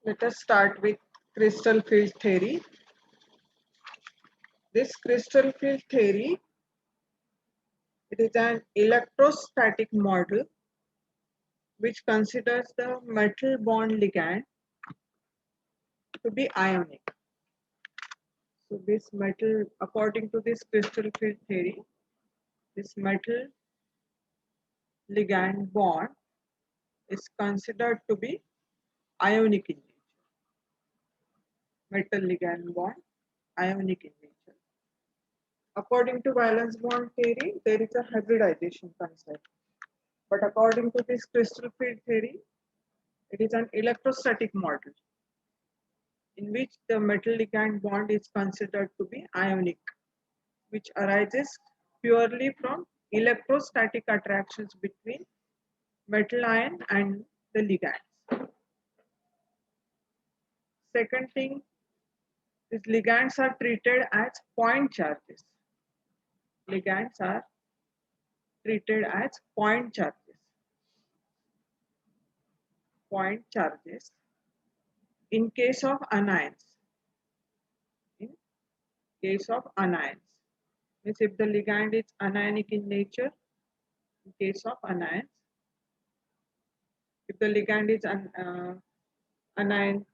Let us start with crystal field theory. This crystal field theory, it is an electrostatic model which considers the metal bond ligand to be ionic. So this metal, according to this crystal field theory, this metal ligand bond is considered to be ionic in nature. Metal ligand bond, ionic in nature. According to valence bond theory, there is a hybridization concept. But according to this crystal field theory, it is an electrostatic model in which the metal ligand bond is considered to be ionic, which arises purely from electrostatic attractions between metal ion and the ligands. Second thing is ligands are treated as point charges. Ligands are treated as point charges. Point charges in case of anions. In case of anions. Means if the ligand is anionic in nature, in case of anions, if the ligand is anion,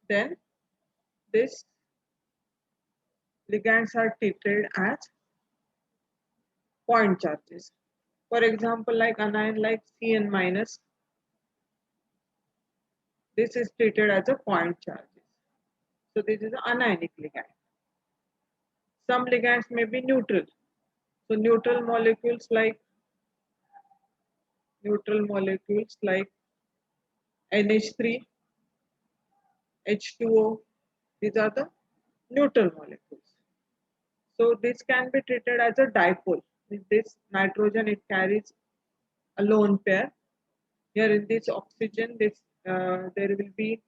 then this ligands are treated as point charges. For example, like anion like Cn minus, this is treated as a point charge. So this is an anionic ligand. Some ligands may be neutral. So neutral molecules like NH3, H2O, these are the neutral molecules. So this can be treated as a dipole. With this nitrogen, it carries a lone pair. Here in this oxygen, there will be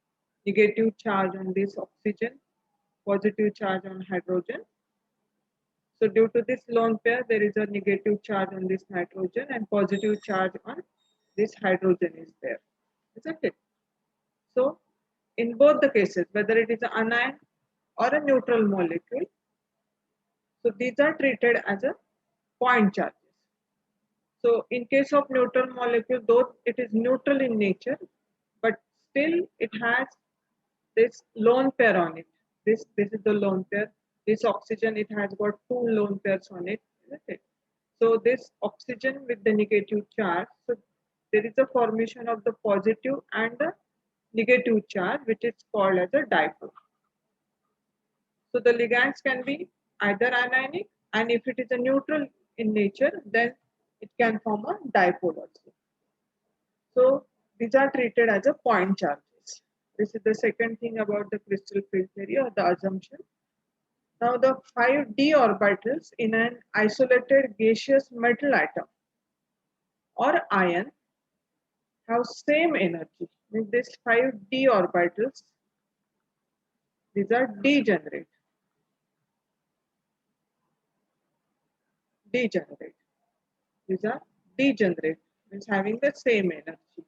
negative charge on this oxygen, positive charge on hydrogen. So due to this lone pair, there is a negative charge on this nitrogen and positive charge on this hydrogen is there, isn't it? So in both the cases, whether it is an anion or a neutral molecule, so these are treated as a point charges. So in case of neutral molecule, though it is neutral in nature, but still it has this lone pair on it. This is the lone pair. This oxygen, it has got two lone pairs on it, isn't it? So this oxygen with the negative charge, so there is a formation of the positive and the negative charge, which is called as a dipole. So the ligands can be either anionic, and if it is a neutral in nature, then it can form a dipole also. So these are treated as a point charges. This is the second thing about the crystal field theory or the assumption. Now the 5d orbitals in an isolated gaseous metal atom or ion have same energy. With these 5d orbitals, these are degenerate. Degenerate. These are degenerate, means having the same energy.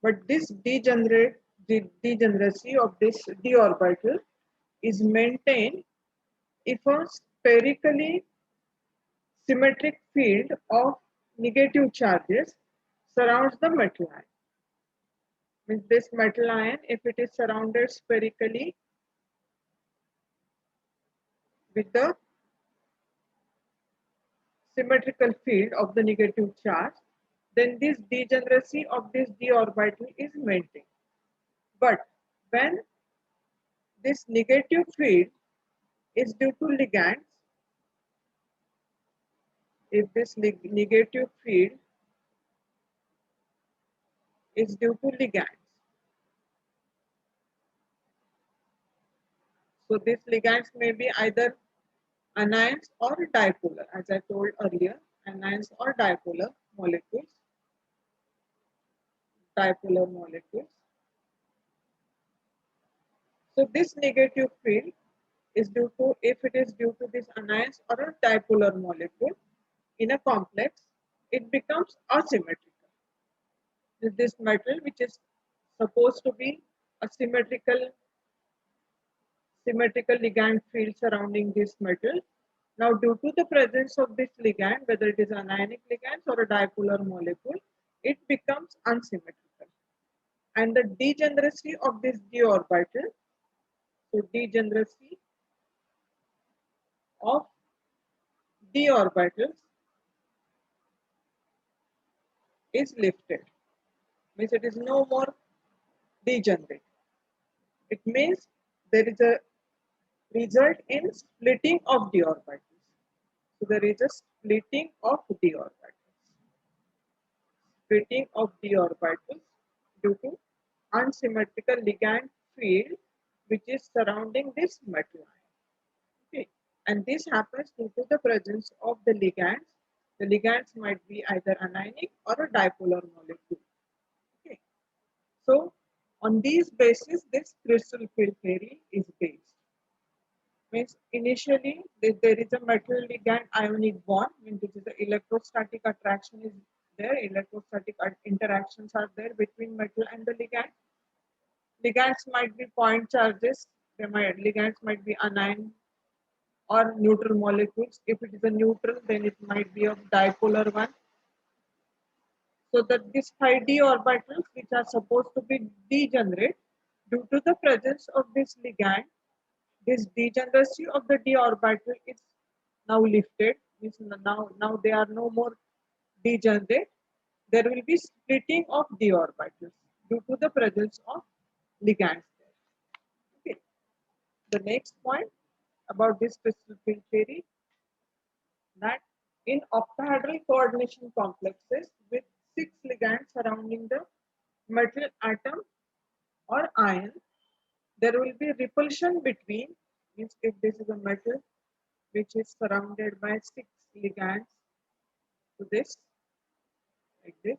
But this degeneracy of this d orbital is maintained if a spherically symmetric field of negative charges surrounds the metal ion. Means this metal ion, if it is surrounded spherically with the symmetrical field of the negative charge, then this degeneracy of this d orbital is maintained. But when this negative field is due to ligands, if this negative field is due to ligands, so these ligands may be either anions or dipolar, as I told earlier, anions or dipolar molecules. So this negative field is due to, if it is due to this anions or a dipolar molecule in a complex, it becomes asymmetrical. is this metal which is supposed to be a symmetrical ligand field surrounding this metal. Now, due to the presence of this ligand, whether it is an ionic ligand or a dipolar molecule, it becomes unsymmetrical. And the degeneracy of this d orbital, so degeneracy of d orbitals is lifted, means it is no more degenerate. It means there is a result in splitting of d orbitals. So there is a splitting of d orbitals. Splitting of d orbitals due to unsymmetrical ligand field which is surrounding this metal ion. Okay. And this happens due to the presence of the ligands. The ligands might be either anionic or a dipolar molecule. Okay. So on these basis, this crystal field theory is based. Means initially there is a metal ligand ionic bond, means this is the electrostatic attraction is there, electrostatic interactions are there between metal and the ligand. Ligands might be point charges, ligands might be anion or neutral molecules. If it is a neutral, then it might be a dipolar one. So that these 5d orbitals, which are supposed to be degenerate, due to the presence of this ligand, this degeneracy of the d orbital is now lifted. Means now they are no more degenerate. There will be splitting of d orbitals due to the presence of ligands there. Okay. The next point about this crystal field theory, that in octahedral coordination complexes with 6 ligands surrounding the metal atom or ion, there will be repulsion between, means if this is a metal which is surrounded by 6 ligands to this, like this.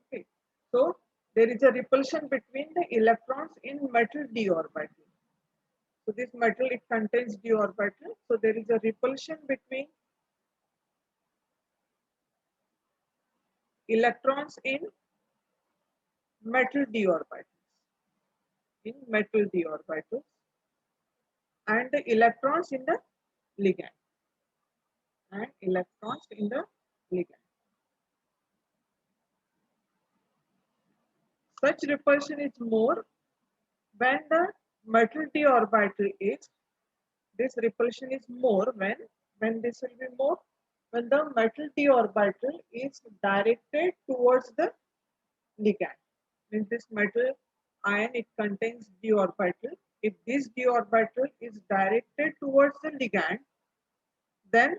Okay. So there is a repulsion between the electrons in metal d orbital. So this metal, it contains d orbital. So there is a repulsion between electrons in metal d orbitals, and the electrons in the ligand, Such repulsion is more when the metal d orbital is, this repulsion is more when this will be more when the metal d orbital is directed towards the ligand. Means this metal ion, it contains d orbital. If this d orbital is directed towards the ligand, then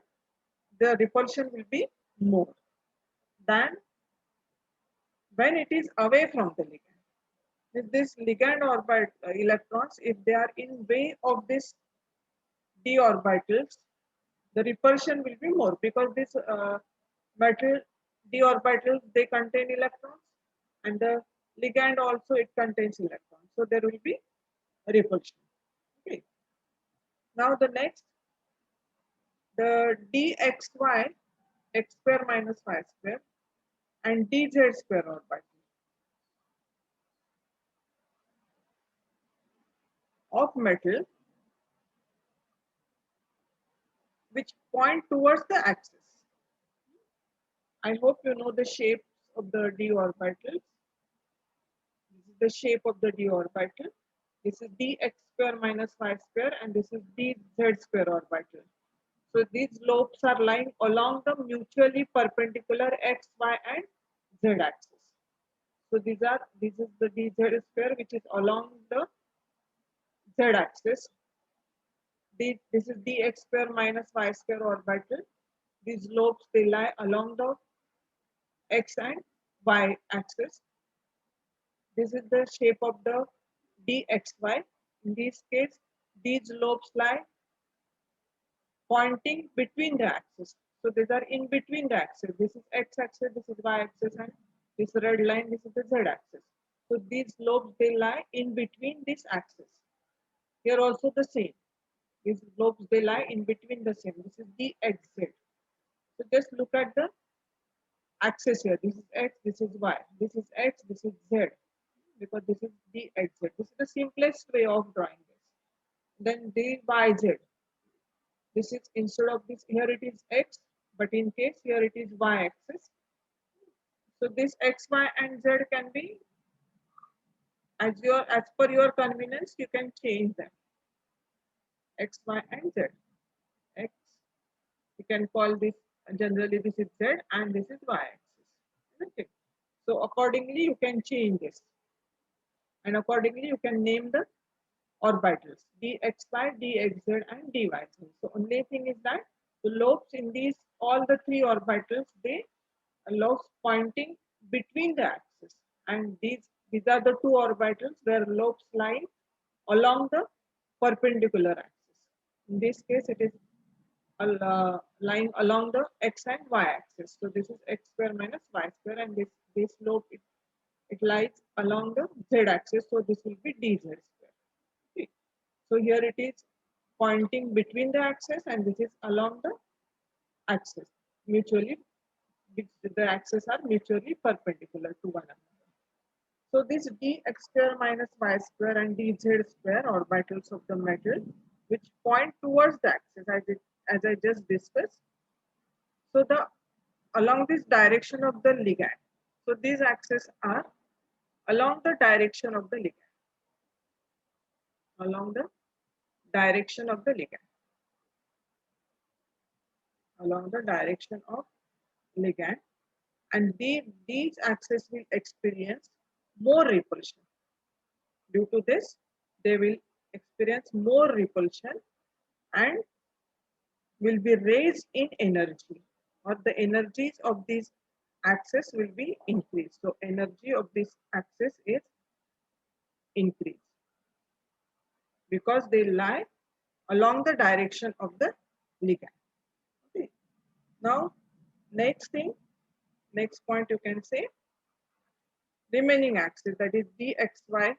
the repulsion will be more than when it is away from the ligand. If this ligand orbit electrons, if they are in way of this d orbitals, the repulsion will be more, because this metal d orbitals, they contain electrons, and the ligand also, it contains electrons. So there will be repulsion. Okay. Now the next, the dxy, x square minus y square, and dz square orbital of metal which point towards the axis. I hope you know the shapes of the d orbitals. This is the shape of the d orbital. This is dx square minus y square, and this is dz square orbital. So these lobes are lying along the mutually perpendicular x, y, and z axis. So this is the dz square which is along the z axis. This is dx square minus y square orbital. These lobes, they lie along the x and y axis. This is the shape of the dxy. In this case, these lobes lie pointing between the axis. So these are in between the axis. This is x-axis, this is y-axis, and this red line, this is the z-axis. So these lobes, they lie in between this axis. Here also the same. These lobes, they lie in between the same. This is the xz. So just look at the axis here. This is x, this is y, this is x, this is z, because this is dxz. This is the simplest way of drawing this. Then dyz. This is, instead of this here it is x, but in case here it is y axis. So this x, y, and z can be as per your convenience. You can change them. X, y, and z. X. You can call this, generally this is z and this is y axis. Okay. So accordingly you can change this, and accordingly you can name the orbitals dxy, dxz, and dyz. So only thing is that the lobes in these all the three orbitals, they lobes pointing between the axis, and these are the two orbitals where lobes lie along the perpendicular axis. In this case, it is lying along the x and y axis. So this is x square minus y square, and this lobe it lies along the z axis. So this will be dz square. Okay. So here it is pointing between the axis, and this is along the axis mutually, which the axes are mutually perpendicular to one another. So this dx square minus y square and dz square orbitals of the metal, which point towards the axis, as I just discussed. So the along this direction of the ligand. So these axes are along the direction of the ligand. Along the direction of the ligand. Along the direction of ligand, and these axes will experience more repulsion. Due to this, they will experience more repulsion and will be raised in energy, or the energies of these axes will be increased. So energy of this axis is increased because they lie along the direction of the ligand. Okay. Now, next point you can say remaining axis, that is dxy,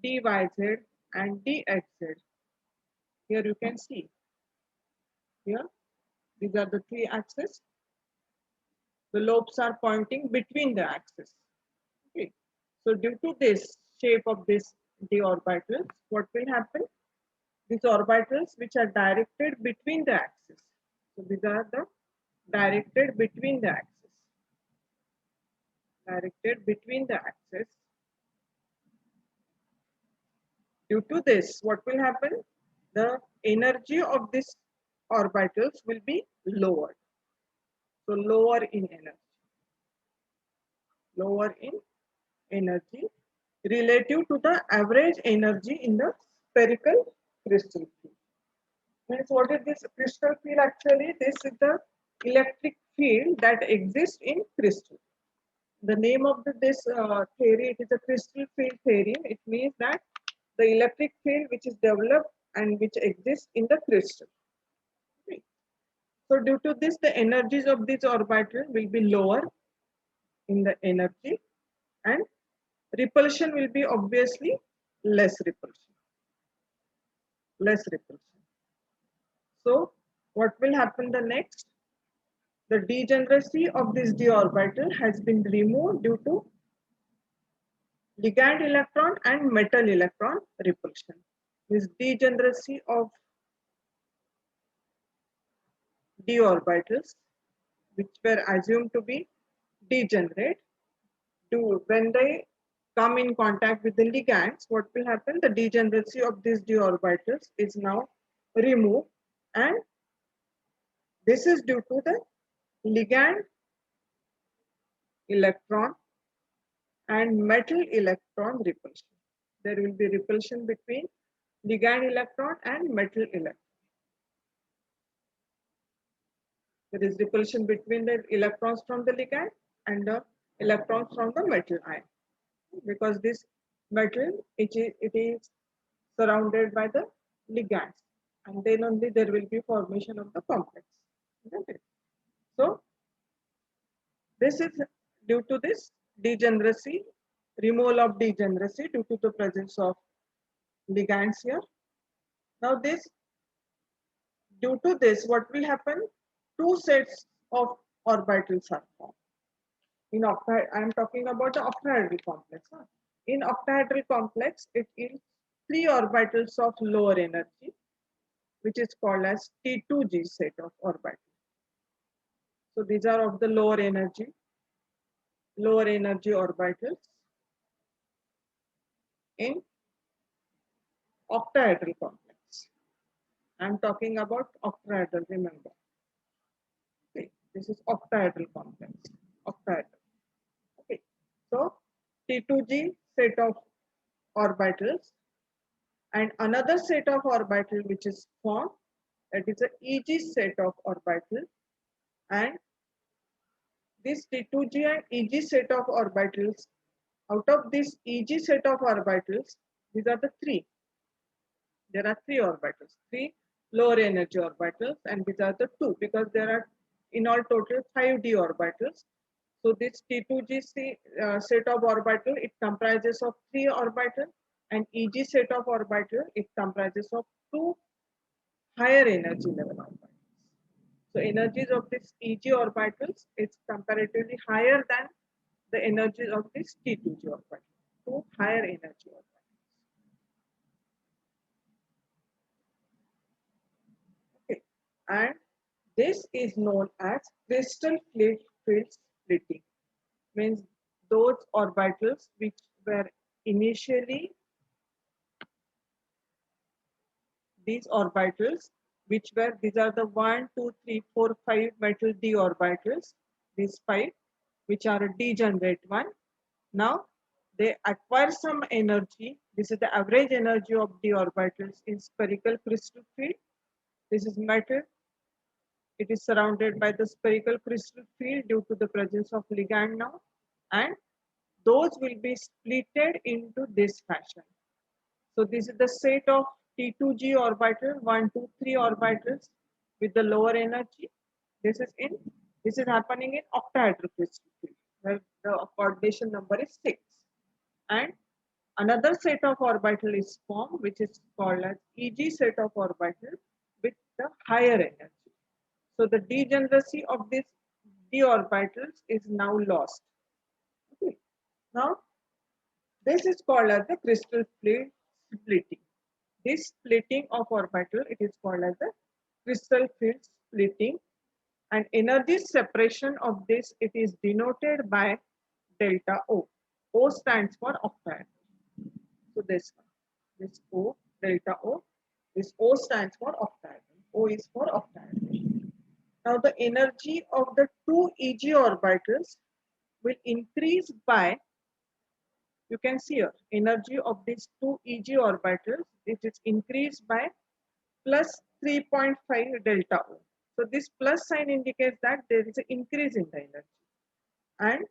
dyz, and dxz. Here you can see, here these are the three axes. The lobes are pointing between the axes. Okay. So due to this shape of this d orbitals, what will happen? These orbitals which are directed between the axes. So these are the directed between the axes. Directed between the axes. Due to this, what will happen? The energy of these orbitals will be lowered. So lower in energy. Lower in energy relative to the average energy in the spherical crystal field. Means what is this crystal field actually? This is the electric field that exists in crystal. The name of this theory, it is a crystal field theory. It means that the electric field which is developed and which exists in the crystal. Okay. So due to this, the energies of this orbital will be lower in the energy, and repulsion will be obviously less repulsion. Less repulsion. So what will happen the next? The degeneracy of this d orbital has been removed due to ligand electron and metal electron repulsion. This degeneracy of d orbitals, which were assumed to be degenerate, when they come in contact with the ligands, what will happen? The degeneracy of these d orbitals is now removed, and this is due to the ligand electron and metal electron repulsion. There will be repulsion between ligand electron and metal electron. There is repulsion between the electrons from the ligand and the electrons from the metal ion, because this metal it is surrounded by the ligands, and then only there will be formation of the complex. Okay. So this is due to this degeneracy, removal of degeneracy due to the presence of ligands here. Now due to this, what will happen? Two sets of orbitals are formed. In I am talking about the octahedral complex. Huh? In octahedral complex, it is three orbitals of lower energy, which is called as T2G set of orbitals. So these are of the lower energy orbitals in octahedral complex. I am talking about octahedral, remember. Okay, this is octahedral complex. Octahedral. Okay, so T2G set of orbitals and another set of orbital which is formed, that is a EG set of orbital, and this T2G and EG set of orbitals, out of this EG set of orbitals, these are the three. There are three orbitals, three lower energy orbitals, and these are the two because there are in all total 5d orbitals. So this T2G set of orbital, it comprises of three orbitals, and EG set of orbital, it comprises of two higher energy level orbitals. So energies of this EG orbitals, it's comparatively higher than the energies of this T2G orbital, two higher energy orbitals. Okay, and this is known as crystal field splitting. Means those orbitals which were initially these orbitals these are the 1, 2, 3, 4, 5 metal d orbitals, these 5 which are a degenerate one. Now they acquire some energy. This is the average energy of d orbitals in spherical crystal field. This is metal. It is surrounded by the spherical crystal field due to the presence of ligand now, and those will be splitted into this fashion. So this is the set of T2G orbital, 1, 2, 3 orbitals with the lower energy. This is happening in octahedral crystal field, where the coordination number is 6. And another set of orbital is formed, which is called as EG set of orbital with the higher energy. So the degeneracy of these d orbitals is now lost. Okay. Now this is called as the crystal field splitting. This splitting of orbital, it is called as the crystal field splitting, and energy separation of this, it is denoted by delta O. O stands for octahedral. So this one, this O, delta O, this O stands for octahedral. O is for octahedral. Now the energy of the two EG orbitals will increase by, you can see here, energy of these two EG orbitals, it is increased by plus 3.5 delta O. So this plus sign indicates that there is an increase in the energy. And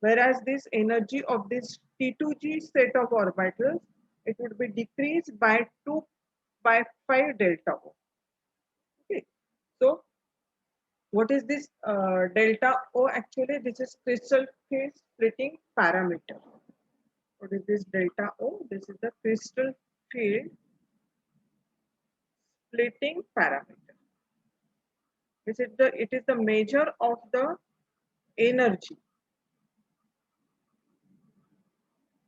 whereas this energy of this T2G set of orbitals, it would be decreased by 5 delta O. Okay. So what is this delta O? Actually, this is crystal field splitting parameter. What is this delta O? This is the crystal field splitting parameter. It is the measure of the energy.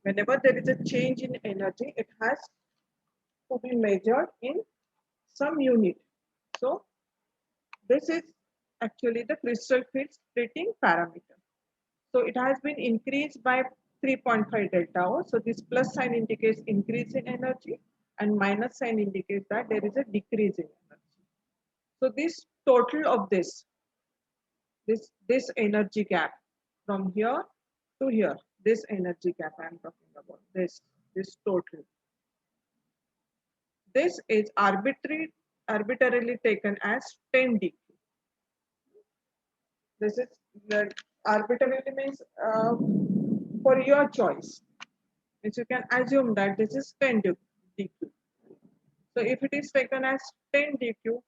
Whenever there is a change in energy, it has to be measured in some unit. So this is actually the crystal field splitting parameter. So it has been increased by 3.5 delta O. So this plus sign indicates increase in energy, and minus sign indicates that there is a decrease in energy. So this total of this energy gap from here to here, this energy gap I am talking about, this total. This is arbitrarily taken as 10 dq. This is arbitrarily means for your choice. Means you can assume that this is 10 dq. So if it is taken as 10 dq,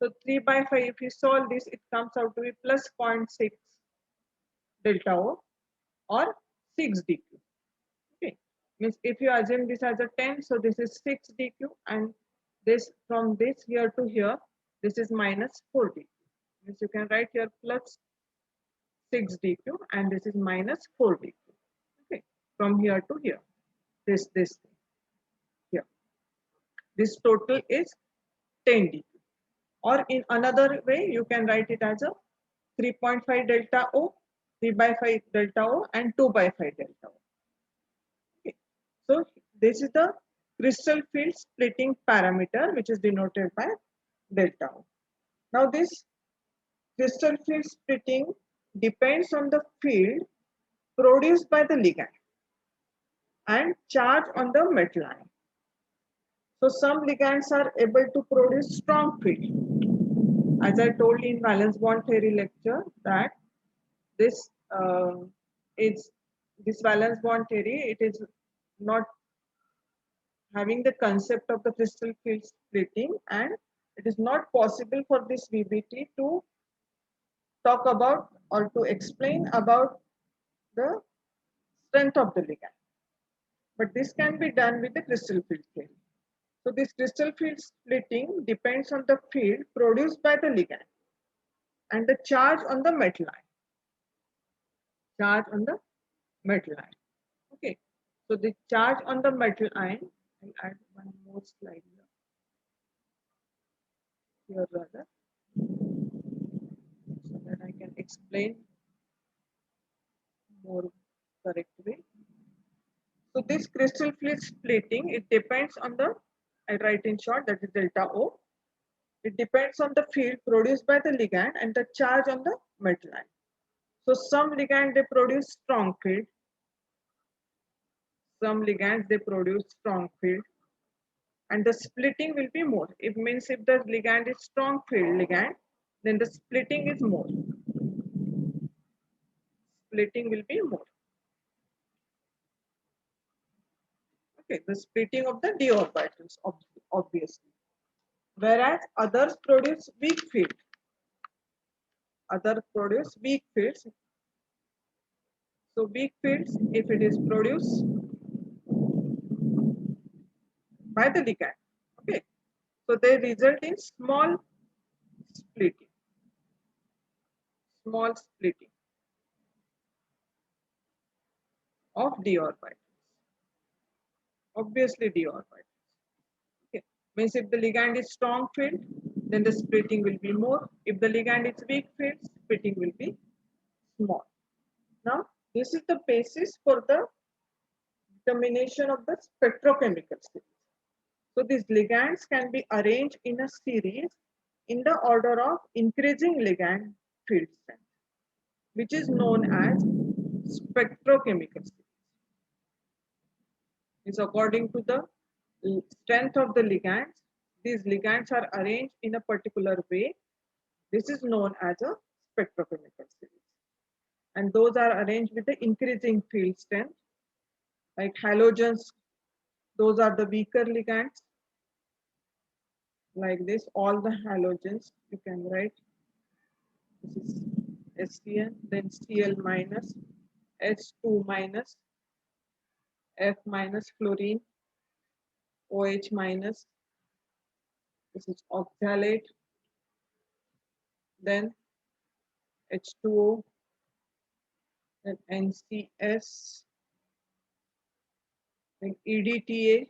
so 3 by 5, if you solve this, it comes out to be plus 0.6 delta O or 6 dq. Okay, means if you assume this as a 10, so this is 6 dq, and this from this here to here, this is minus 4 dq. Means you can write here plus 6 dq, and this is minus 4 dq. Okay, from here to here, this thing here. This total is 10 dq. Or in another way, you can write it as a 3.5 delta O, 3 by 5 delta O, and 2 by 5 delta O. Okay. So this is the crystal field splitting parameter, which is denoted by delta O. Now this crystal field splitting depends on the field produced by the ligand and charge on the metal ion. So some ligands are able to produce strong field. As I told in valence bond theory lecture that this is this valence bond theory, it is not having the concept of the crystal field splitting, and it is not possible for this VBT to talk about or to explain about the strength of the ligand. But this can be done with the crystal field theory. So this crystal field splitting depends on the field produced by the ligand and the charge on the metal ion. Charge on the metal ion. Okay. So the charge on the metal ion, I'll add one more slide here rather, so that I can explain more correct way. So this crystal field splitting, it depends on the, I write in short, that is delta O. It depends on the field produced by the ligand and the charge on the metal ion. So some ligand they produce strong field. Some ligands they produce strong field, and the splitting will be more. It means if the ligand is strong field ligand, then the splitting is more. Splitting will be more. Okay, the splitting of the d orbitals, obviously. Whereas others produce weak field. Others produce weak fields. So weak fields, if it is produced by the ligand, okay, so they result in small splitting. Small splitting of d orbitals. Obviously d orbitals. Okay. Means if the ligand is strong field, then the splitting will be more. If the ligand is weak field, splitting will be small. Now, this is the basis for the determination of the spectrochemical series. So these ligands can be arranged in a series in the order of increasing ligand field strength, which is known as spectrochemical series. It's according to the strength of the ligands. These ligands are arranged in a particular way. This is known as a spectrochemical series. And those are arranged with the increasing field strength. Like halogens, those are the weaker ligands. Like this, all the halogens you can write. This is SCN, then Cl minus, H2 minus, F minus fluorine, OH minus. This is oxalate, then H2O, then NCS, then EDTA,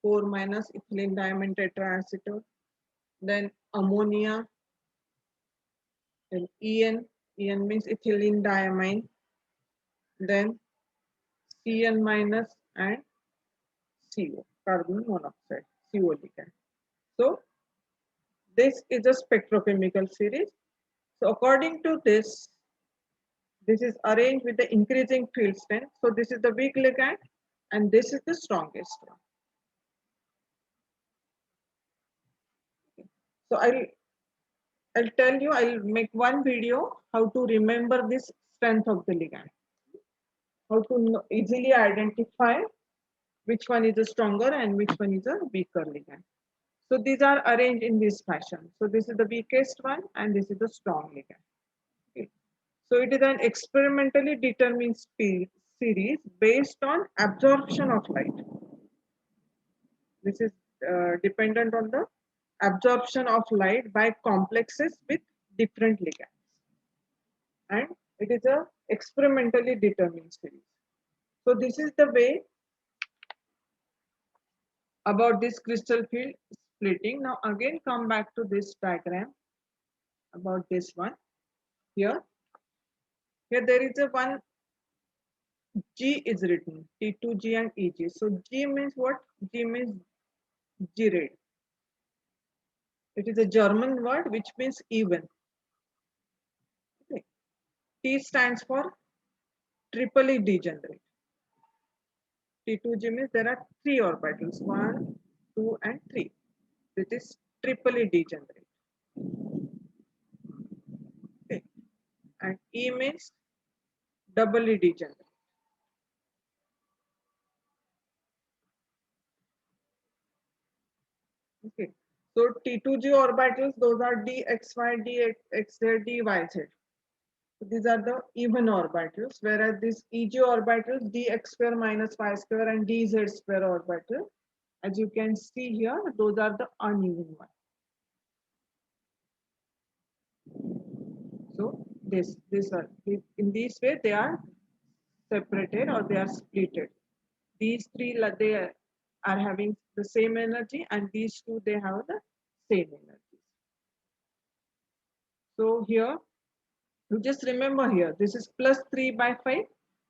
4 minus ethylene diamine tetraacetate, then ammonia, then En means ethylene diamine, then Cn minus and CO, carbon monoxide, CO ligand. So this is a spectrochemical series. So according to this is arranged with the increasing field strength. So this is the weak ligand and this is the strongest one. So I'll tell you, I'll make one video how to remember this strength of the ligand. How to easily identify which one is a stronger and which one is a weaker ligand. So these are arranged in this fashion. So this is the weakest one and this is the strong ligand. Okay. So it is an experimentally determined series based on absorption of light. This is dependent on the absorption of light by complexes with different ligands. It is a experimentally determined series. So this is the way about this crystal field splitting. Now again come back to this diagram about this one. Here there is a one G is written, T2G and EG. So G means what? G means Gerade. It is a German word which means even. Okay. T stands for triply degenerate. T2G means there are three orbitals, 1, 2 and 3. This is triply degenerate. Okay. And E means doubly degenerate. Okay. So T2G orbitals, those are dxy, dxz, dyz. So these are the even orbitals, whereas these EG orbitals, dx square minus y square and dz square orbital, as you can see here, those are the uneven ones. So in this way they are separated or they are splitted. These three they are having the same energy, and these two they have the same energy. So here you just remember here this is plus 3 by 5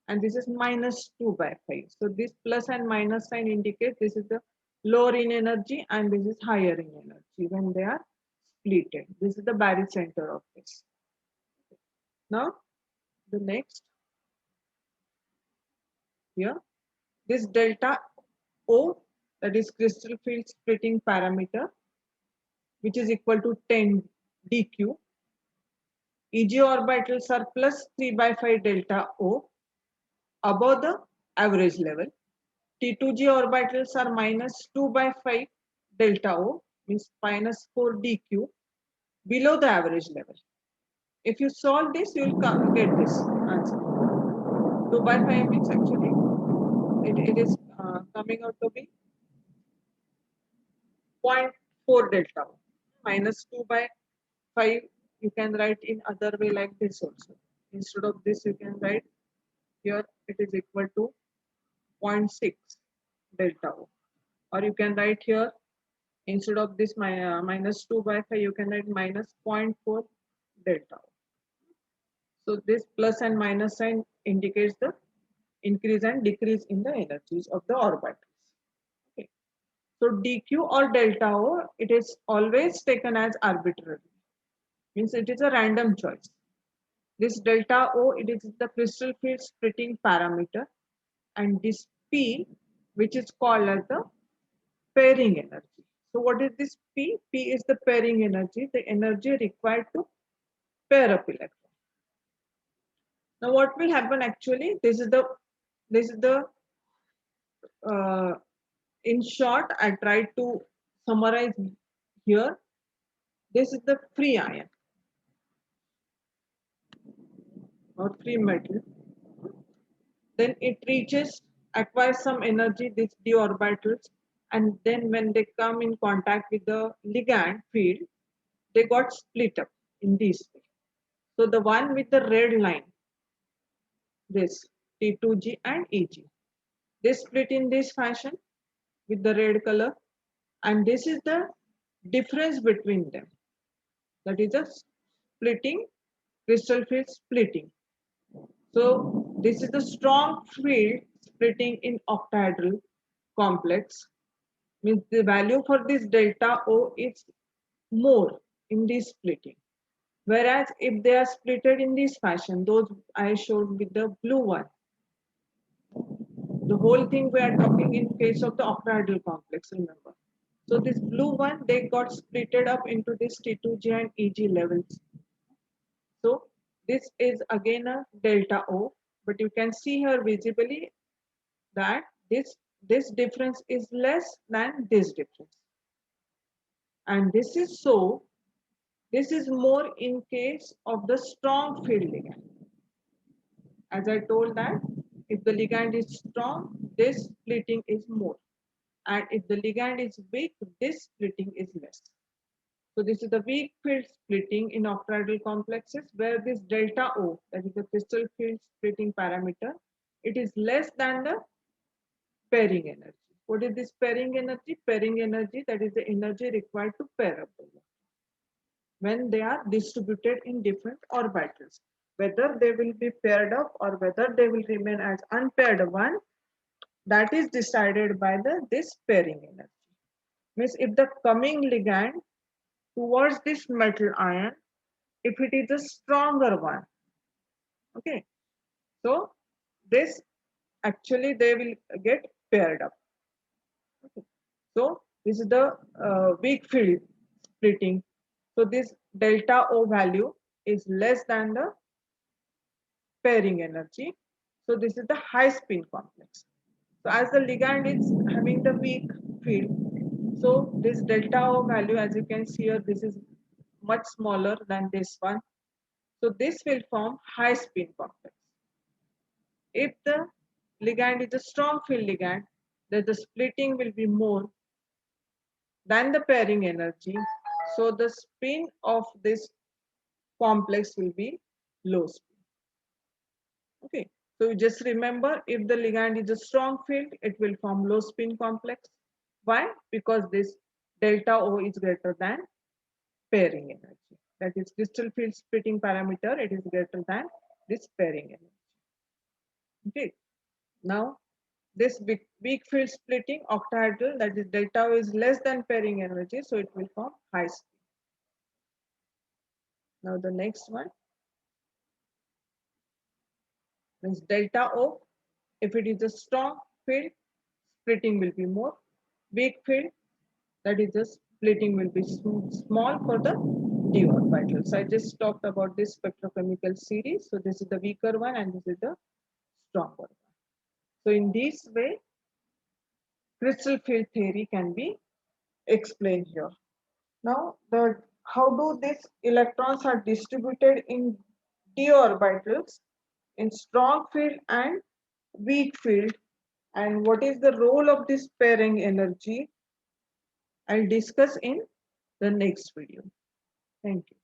and this is minus 2 by 5. So this plus and minus sign indicates this is the lower in energy and this is higher in energy when they are splitted. This is the barycenter of this. Now the next here, this delta O, that is crystal field splitting parameter, which is equal to 10 dq. EG orbitals are plus 3 by 5 delta O above the average level. T2G orbitals are minus 2 by 5 delta O, means minus 4 dq, below the average level. If you solve this, you will get this answer. 2 by 5 means actually it is coming out to be 0.4 delta O. Minus 2 by 5 you can write in other way like this also. Instead of this you can write here it is equal to 0.6 delta O. Or you can write here instead of this minus 2 by 5 you can write minus 0.4 delta O. So this plus and minus sign indicates the increase and decrease in the energies of the orbitals. Okay. So dq or delta O, it is always taken as arbitrary. Means it is a random choice. This delta O, it is the crystal field splitting parameter, and this P, which is called as the pairing energy. So what is this P? P is the pairing energy, the energy required to pair up electrons. Now what will happen actually? This is the in short, I tried to summarize here. This is the free ion or free metal. Then it reaches, acquires some energy, these d orbitals, and then when they come in contact with the ligand field, they got split up in this way. So the one with the red line, this T2G and EG, they split in this fashion with the red color, and this is the difference between them. That is a splitting, crystal field splitting. So this is the strong field splitting in octahedral complex, means the value for this delta O is more in this splitting. Whereas if they are splitted in this fashion, those I showed with the blue one, the whole thing we are talking in case of the octahedral complex, remember. So this blue one, they got splitted up into this T2G and EG levels. So this is again a delta O, but you can see here visibly that this difference is less than this difference. And this is so, this is more in case of the strong field ligand. As I told that if the ligand is strong, this splitting is more. And if the ligand is weak, this splitting is less. So this is the weak field splitting in octahedral complexes where this delta O, that is the crystal field splitting parameter, it is less than the pairing energy. What is this pairing energy? Pairing energy, that is the energy required to pair up the electrons when they are distributed in different orbitals. Whether they will be paired up or whether they will remain as unpaired one, that is decided by this pairing energy. Means if the coming ligand towards this metal ion, if it is a stronger one, okay, so this actually they will get paired up. Okay. So this is the weak field splitting. So this delta O value is less than the pairing energy. So this is the high spin complex. So as the ligand is having the weak field, so this delta O value, as you can see here, this is much smaller than this one. So this will form high spin complex. If the ligand is a strong field ligand, then the splitting will be more than the pairing energy. So the spin of this complex will be low spin. Okay. So you just remember, if the ligand is a strong field, it will form low spin complex. Why? Because this delta O is greater than pairing energy. That is crystal field splitting parameter, it is greater than this pairing energy. Okay. Now this weak field splitting octahedral, that is delta O is less than pairing energy, so it will form high spin. Now the next one means delta O. If it is a strong field, splitting will be more. Weak field, that is the splitting will be small for the d orbital. So I just talked about this spectrochemical series. So this is the weaker one and this is the stronger one. So in this way, crystal field theory can be explained here. Now, how do these electrons are distributed in d orbitals in strong field and weak field, and what is the role of this pairing energy? I'll discuss in the next video. Thank you.